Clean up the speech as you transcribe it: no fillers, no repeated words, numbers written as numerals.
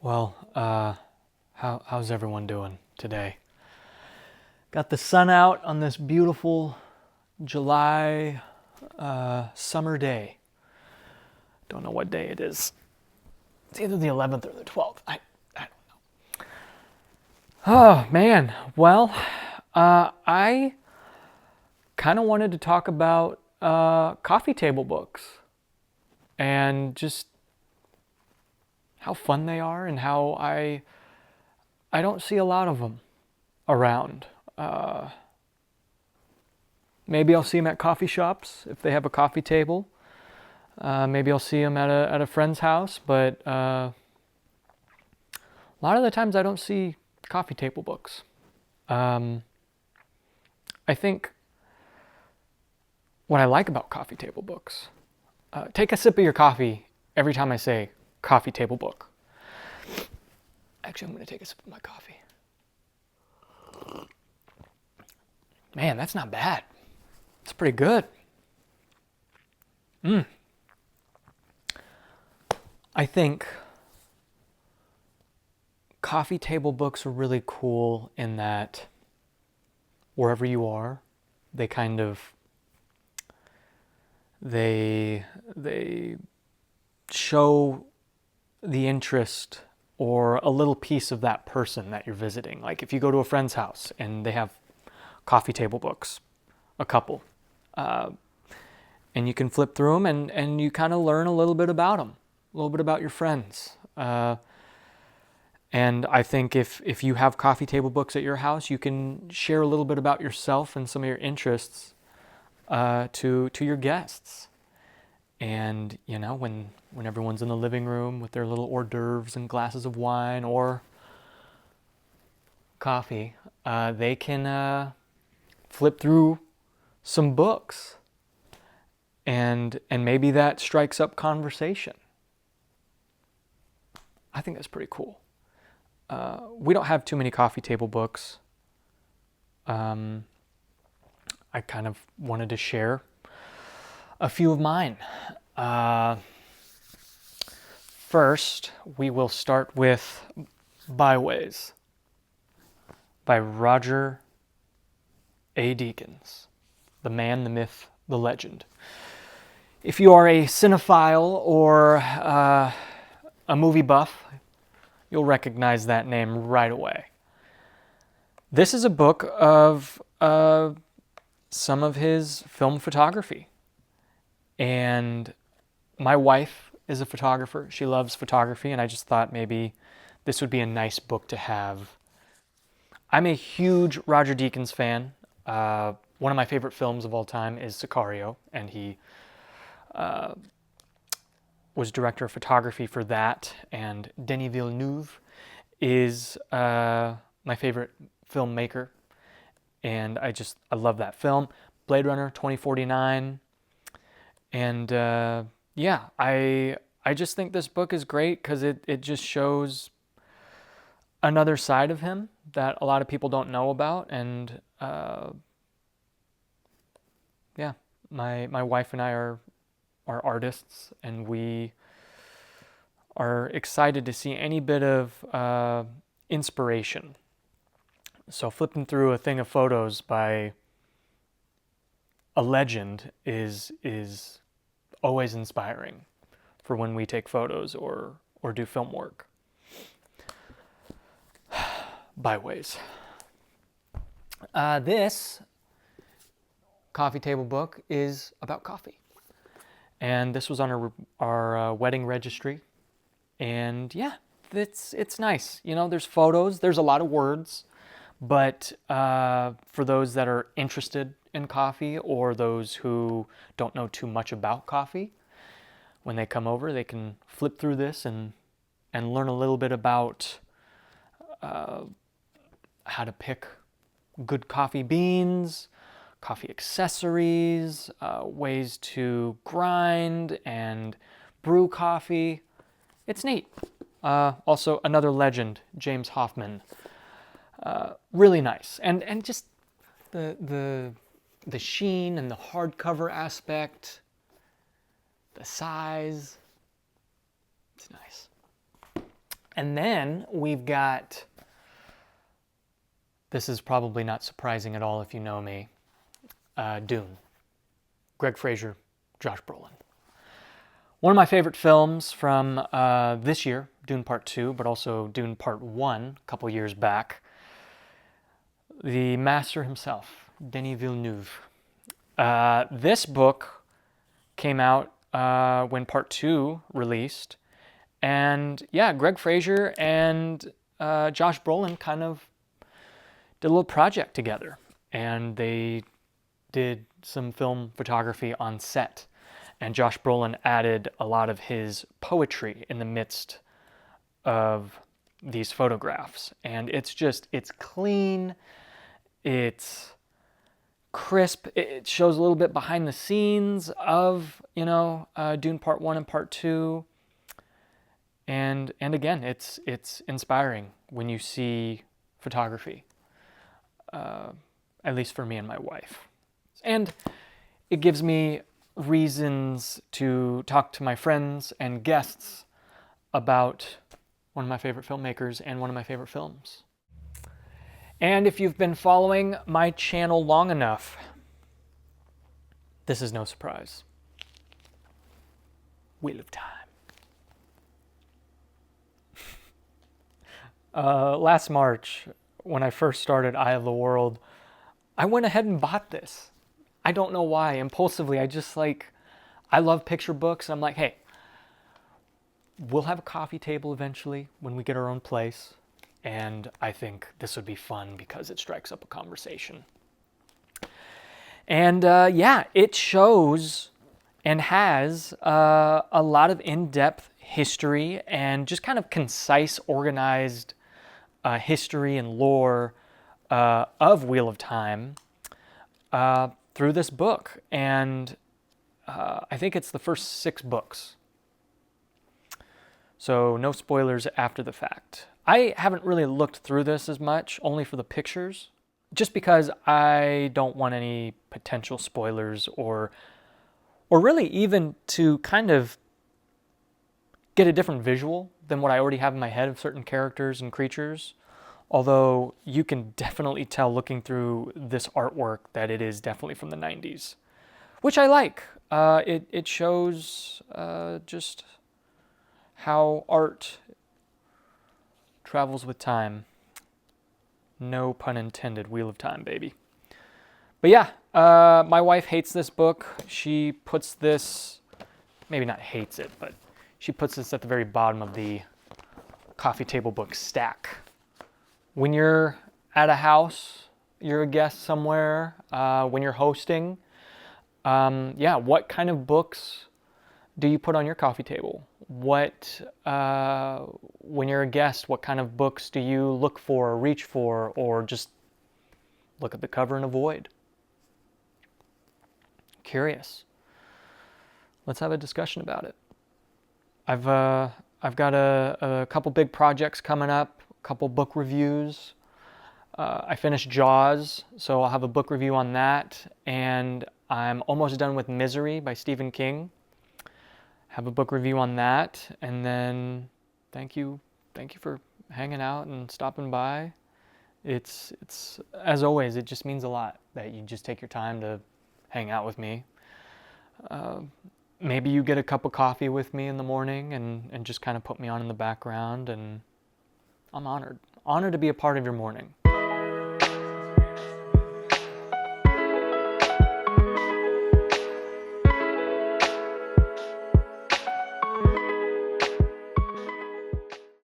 Well, how's everyone doing today? Got the sun out on this beautiful July summer day. Don't know what day it is. It's either the 11th or the 12th. I don't know. Oh, man. Well, I kind of wanted to talk about coffee table books and just how fun they are and how I don't see a lot of them around. Maybe I'll see them at coffee shops if they have a coffee table. Maybe I'll see them at a friend's house, but a lot of the times I don't see coffee table books. I think what I like about coffee table books, take a sip of your coffee every time I say coffee table book. Actually, I'm going to take a sip of my coffee. Man, that's not bad. It's pretty good. I think coffee table books are really cool in that wherever you are, they kind of they show the interest or a little piece of that person that you're visiting. Like if you go to a friend's house and they have coffee table books, a couple, and you can flip through them and you kind of learn a little bit about them, a little bit about your friends. And I think if you have coffee table books at your house, you can share a little bit about yourself and some of your interests to your guests. And you know, when everyone's in the living room with their little hors d'oeuvres and glasses of wine or coffee, they can flip through some books, and maybe that strikes up conversation. I think that's pretty cool. We don't have too many coffee table books. I kind of wanted to share a few of mine. First, we will start with Byways by Roger A. Deakins, the man, the myth, the legend. If you are a cinephile or a movie buff, you'll recognize that name right away. This is a book of some of his film photography. And my wife is a photographer. She loves photography, and I just thought maybe this would be a nice book to have. I'm a huge Roger Deakins fan. One of my favorite films of all time is Sicario, and he was director of photography for that. And Denis Villeneuve is my favorite filmmaker, and I love that film. Blade Runner 2049. And yeah, I just think this book is great because it just shows another side of him that a lot of people don't know about. And yeah, my wife and I are artists, and we are excited to see any bit of inspiration. So flipping through a thing of photos by a legend is always inspiring for when we take photos or do film work. Byways. This coffee table book is about coffee. And this was on our wedding registry. And yeah, it's nice. You know, there's photos, there's a lot of words, but for those that are interested in coffee or those who don't know too much about coffee, when they come over, they can flip through this and learn a little bit about how to pick good coffee beans, coffee accessories, ways to grind and brew coffee. It's neat. Also, another legend, James Hoffmann. Really nice. And just the sheen and the hardcover aspect, the size. It's nice. And then we've got, this is probably not surprising at all if you know me, Dune. Greg Fraser, Josh Brolin. One of my favorite films from this year, Dune Part 2, but also Dune Part 1, a couple years back. The master himself, Denis Villeneuve. This book came out when Part 2 released. And yeah, Greg Fraser and Josh Brolin kind of did a little project together. And they did some film photography on set. And Josh Brolin added a lot of his poetry in the midst of these photographs. And it's clean, it's crisp, it shows a little bit behind the scenes of, Dune Part 1 and Part 2. And again, it's inspiring when you see photography, at least for me and my wife. And it gives me reasons to talk to my friends and guests about one of my favorite filmmakers and one of my favorite films. And if you've been following my channel long enough, this is no surprise. Wheel of Time. Last March, when I first started Eye of the World, I went ahead and bought this. I don't know why. Impulsively, I love picture books. I'm like, hey, we'll have a coffee table eventually when we get our own place. And I think this would be fun because it strikes up a conversation. And it shows and has a lot of in-depth history and just kind of concise, organized history and lore of Wheel of Time through this book. And I think it's the first 6 books. So no spoilers after the fact. I haven't really looked through this as much, only for the pictures, just because I don't want any potential spoilers or really even to kind of get a different visual than what I already have in my head of certain characters and creatures. Although you can definitely tell looking through this artwork that it is definitely from the 90s, which I like. It shows just how art travels with time. No pun intended, Wheel of Time, baby. But yeah, my wife hates this book. She puts this, maybe not hates it, but she puts this at the very bottom of the coffee table book stack. When you're at a house, you're a guest somewhere, when you're hosting, what kind of books do you put on your coffee table? When you're a guest, what kind of books do you look for or reach for, or just look at the cover and avoid? Curious. Let's have a discussion about it. I've got a couple big projects coming up, a couple book reviews. I finished Jaws, so I'll have a book review on that, and I'm almost done with Misery by Stephen King. Have a book review on that, and then thank you for hanging out and stopping by. It's as always, it just means a lot that you just take your time to hang out with me. Maybe you get a cup of coffee with me in the morning and just kind of put me on in the background, and I'm honored to be a part of your morning.